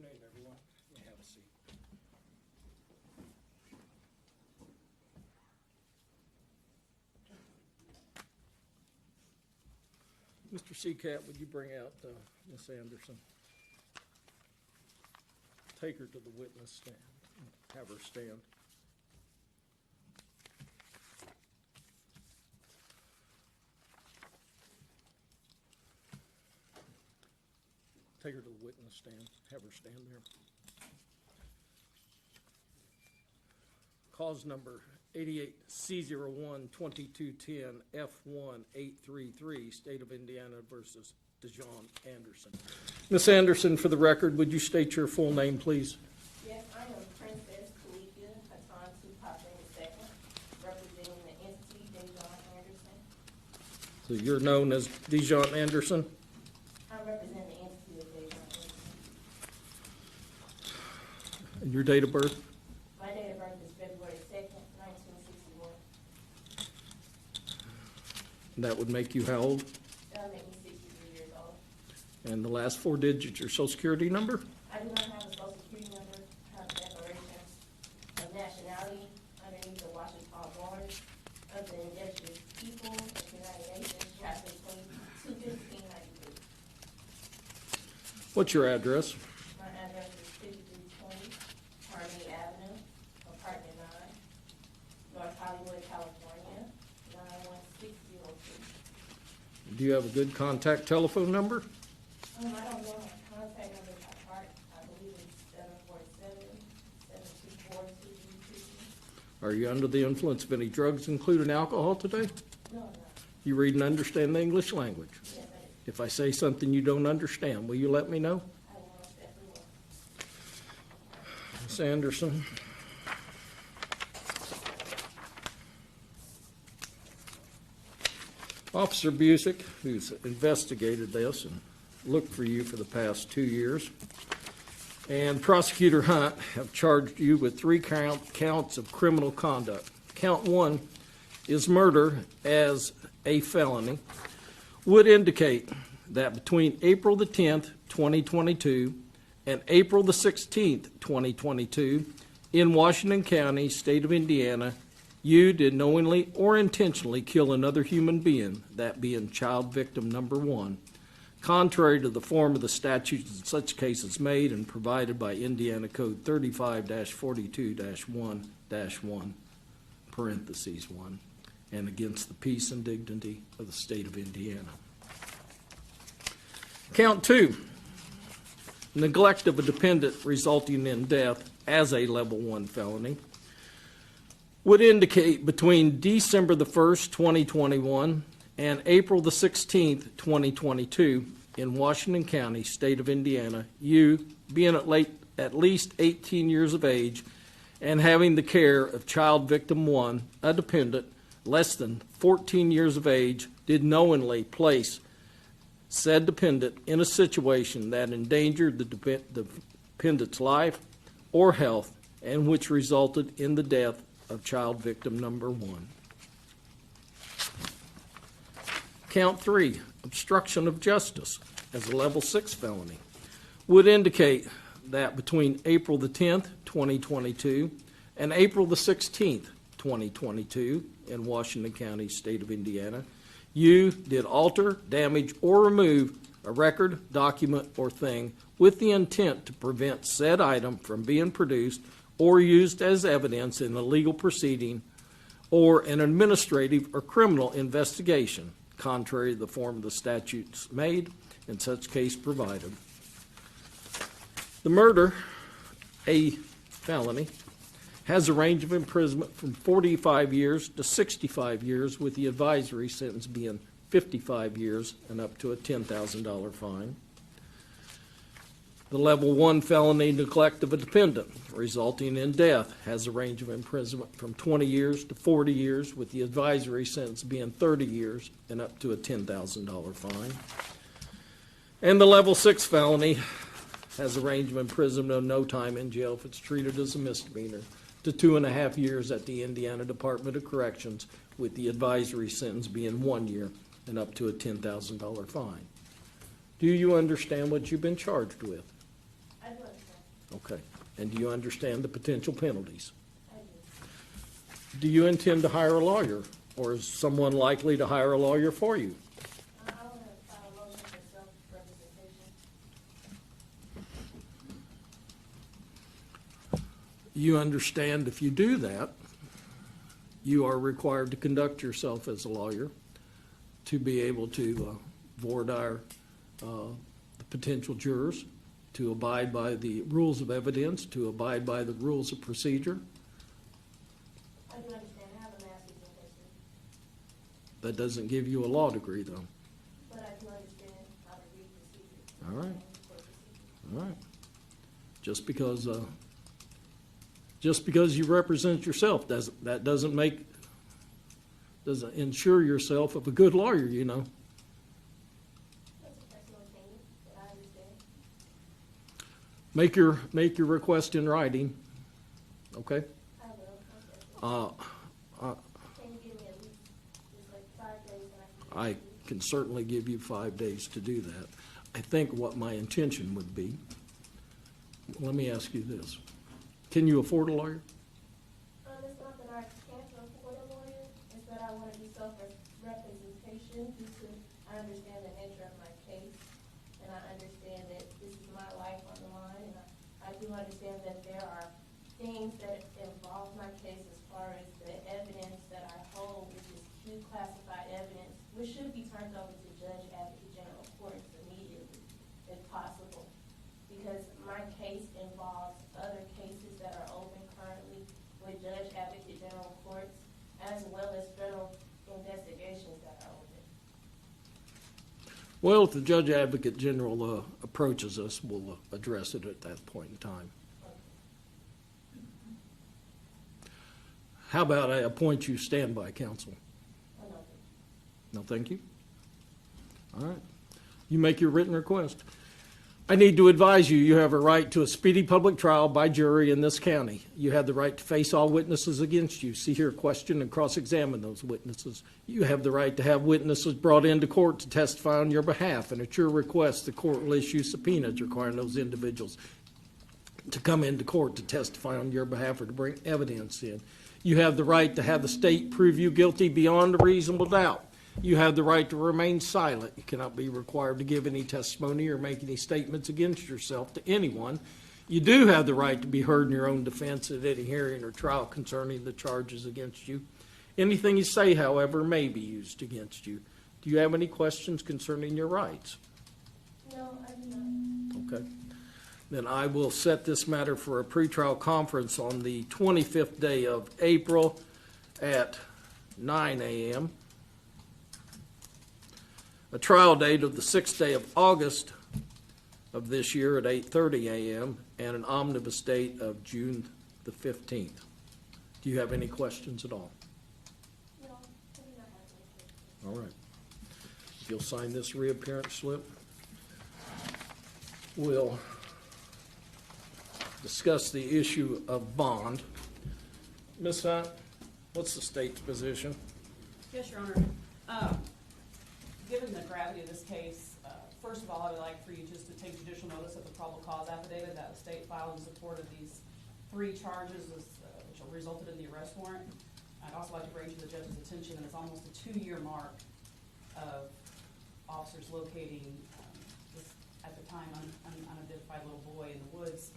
afternoon, everyone. You have a seat. Mr. Seacat, would you bring out Miss Anderson? Take her to the witness stand. Have her stand. Take her to the witness stand. Have her stand there. Cause number 88C01-2210F1833, State of Indiana versus Dejaune Anderson. Ms. Anderson, for the record, would you state your full name, please? Yes, I am Princess Kalika Hatan Tupac II, representing the entity Dejaune Anderson. So you're known as Dejaune Anderson? I represent the entity of Dejaune Anderson. And your date of birth? My date of birth is February 2nd, 1961. And that would make you how old? That'll make me 63 years old. And the last four digits, your social security number? I do not have a social security number. I have declarations of nationality underneath the Washington borders of the indigenous people of the United Nations, chapter 221593. What's your address? My address is 5320 Harmony Avenue, apartment 9, North Hollywood, California, 91602. Do you have a good contact telephone number? I don't know my contact number by heart. I believe it's 747-724-2222. Are you under the influence of any drugs, including alcohol, today? No, no. You read and understand the English language. Yes, I do. If I say something you don't understand, will you let me know? I will most definitely will. Ms. Anderson. Officer Busick, who's investigated this and looked for you for the past 2 years, and Prosecutor Hunt have charged you with 3 counts of criminal conduct. Count 1 is murder as a felony, would indicate that between April the 10th, 2022, and April the 16th, 2022, in Washington County, state of Indiana, you did knowingly or intentionally kill another human being, that being child victim number 1, contrary to the form of the statutes in such cases made and provided by Indiana Code 35-42-1-1, parentheses 1, and against the peace and dignity of the state of Indiana. Count 2, neglect of a dependent resulting in death as a level 1 felony, would indicate between December the 1st, 2021 and April the 16th, 2022 in Washington County, state of Indiana, you being at least 18 years of age and having the care of child victim 1, a dependent, less than 14 years of age, did knowingly place said dependent in a situation that endangered the dependent's life or health and which resulted in the death of child victim number 1. Count 3, obstruction of justice as a level 6 felony, would indicate that between April the 10th, 2022 and April the 16th, 2022 in Washington County, state of Indiana, you did alter, damage, or remove a record, document, or thing with the intent to prevent said item from being produced or used as evidence in a legal proceeding or an administrative or criminal investigation, contrary to the form of the statutes made in such case provided. The murder, a felony, has a range of imprisonment from 45 years to 65 years, with the advisory sentence being 55 years and up to a $10,000 fine. The level 1 felony, neglect of a dependent resulting in death, has a range of imprisonment from 20 years to 40 years, with the advisory sentence being 30 years and up to a $10,000 fine. And the level 6 felony has a range of imprisonment of no time in jail if it's treated as a misdemeanor to 2.5 years at the Indiana Department of Corrections, with the advisory sentence being 1 year and up to a $10,000 fine. Do you understand what you've been charged with? I do understand. Okay. And do you understand the potential penalties? I do. Do you intend to hire a lawyer, or is someone likely to hire a lawyer for you? I want to file a motion for self-representation. You understand if you do that, you are required to conduct yourself as a lawyer to be able to voir dire the potential jurors, to abide by the rules of evidence, to abide by the rules of procedure. I do understand. I have a master's in history, That doesn't give you a law degree, though. but I do understand how to read procedures. All right. and court procedures. All right. Just because you represent yourself doesn't ensure yourself of a good lawyer, you know. That's a personal opinion, but I understand. Make your request in writing, okay? I will. Uh, Can you give me at least just like 5 days and I I can certainly give you 5 days to do that. I think what my intention would be, let me ask you this. Can you afford a lawyer? It's not that I can't afford a lawyer, it's that I want to do self-representation due to, I understand the nature of my case, and I understand that this is my life on the line, and I do understand that there are things that involve my case as far as the evidence that I hold, which is Q classified evidence, which should be turned over to Judge Advocate General Courts immediately, if possible. Because my case involves other cases that are open currently with Judge Advocate General Courts, as well as federal investigations that are open. Well, if the Judge Advocate General approaches us, we'll address it at that point in time. How about I appoint you standby counsel? I know. No, thank you. All right. You make your written request. I need to advise you, you have a right to a speedy public trial by jury in this county. You have the right to face all witnesses against you, see, hear, question, and cross-examine those witnesses. You have the right to have witnesses brought into court to testify on your behalf, and at your request, the court will issue subpoenas requiring those individuals to come into court to testify on your behalf or to bring evidence in. You have the right to have the state prove you guilty beyond a reasonable doubt. You have the right to remain silent. You cannot be required to give any testimony or make any statements against yourself to anyone. You do have the right to be heard in your own defense at any hearing or trial concerning the charges against you. Anything you say, however, may be used against you. Do you have any questions concerning your rights? No, I do not. Okay. Then I will set this matter for a pretrial conference on the 25th day of April at 9 a.m. A trial date of the 6th day of August of this year at 8:30 a.m. and an omnibus date of June the 15th. Do you have any questions at all? No, I do not have any. All right. If you'll sign this reappearance slip, we'll discuss the issue of bond. Ms. Hunt, what's the state's position? Yes, Your Honor. Given the gravity of this case, first of all, I would like for you just to take judicial notice of the probable cause affidavit that the state filed in support of these 3 charges which resulted in the arrest warrant. I'd also like to bring to the judge's attention that it's almost a 2-year mark of officers locating this, at the time, unidentified little boy in the woods.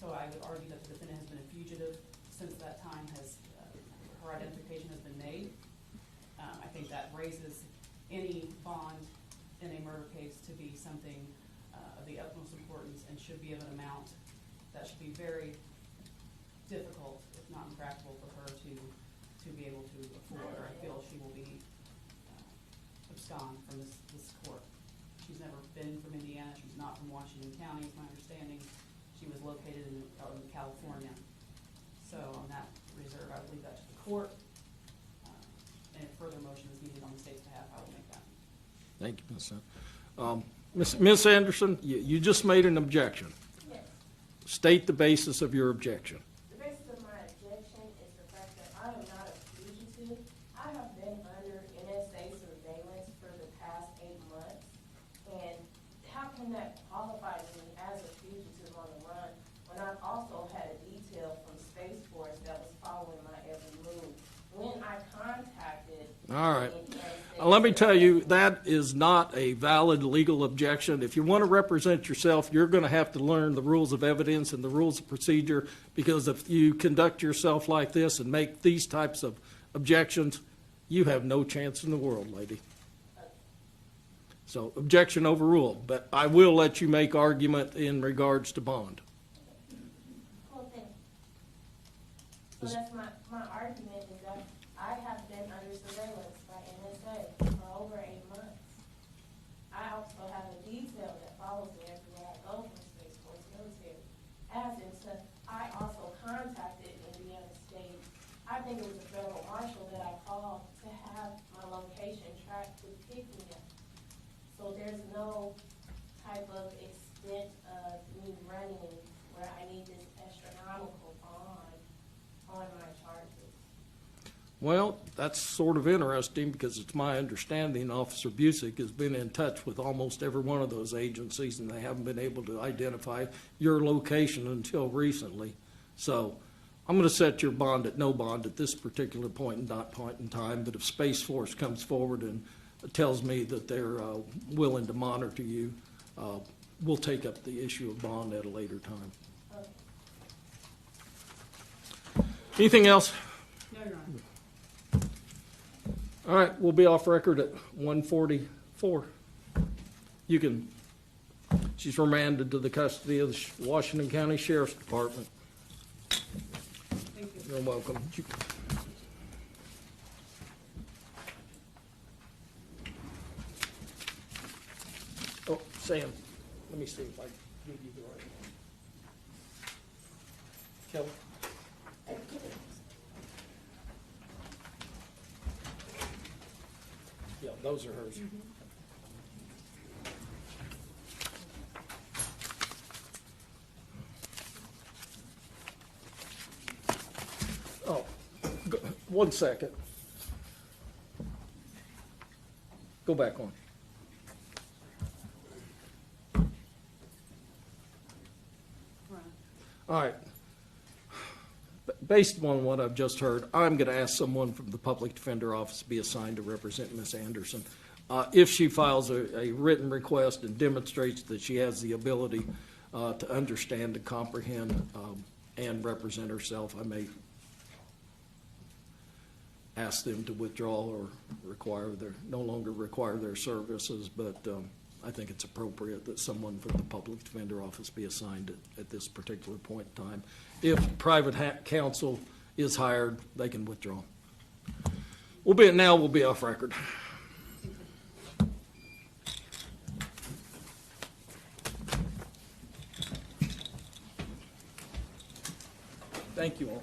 So I would argue that the defendant has been a fugitive since that time. Her identification has been made. I think that raises any bond in a murder case to be something of the utmost importance and should be of an amount that should be very difficult, if not impractical, for her to be able to afford, or I feel she will be abscond from this court. She's never been from Indiana. She's not from Washington County, is my understanding. She was located in California. So on that reserve, I would leave that to the court. And if further motion is needed on the state's behalf, I will make that. Thank you, Ms. Hunt. Ms. Anderson, you just made an objection. Yes. State the basis of your objection. The basis of my objection is the fact that I am not a fugitive. I have been under NSA surveillance for the past 8 months. And how can that qualify me as a fugitive on the All right. in the United States. Let me tell you, that is not a valid legal objection. If you want to represent yourself, you're going to have to learn the rules of evidence and the rules of procedure, because if you conduct yourself like this and make these types of objections, you have no chance in the world, lady. So objection overruled, but I will let you make argument in regards to bond. Whole thing. So that's my argument is that I have been under surveillance by NSA for over 8 months. I also have a detail that follows me everywhere I go from Space Force military. As in, so I also contacted Indiana State. I think it was a federal marshal that I called to have my location tracked to pick me up. So there's no type of extent of me running where I need this astronomical bond on my charges. Well, that's sort of interesting, because it's my understanding Officer Busick has been in touch with almost every one of those agencies, and they haven't been able to identify your location until recently. So I'm going to set your bond at no bond at this particular point in time, but if Space Force comes forward and tells me that they're willing to monitor you, we'll take up the issue of bond at a later time. Okay. Anything else? No, Your Honor. All right, we'll be off record at 1:44. You can, she's remanded to the custody of the Washington County Sheriff's Department. Thank you. You're welcome. Oh, Sam, let me see if I give you the right one. Kelly? Yeah, those are hers. Oh, 1 second. Go back on. Right. All right. Based on what I've just heard, I'm going to ask someone from the Public Defender Office to be assigned to represent Ms. Anderson. If she files a written request and demonstrates that she has the ability to understand and comprehend and represent herself, I may ask them to withdraw or no longer require their services, but I think it's appropriate that someone from the Public Defender Office be assigned at this particular point in time. If private counsel is hired, they can withdraw. We'll be off record. Thank you all.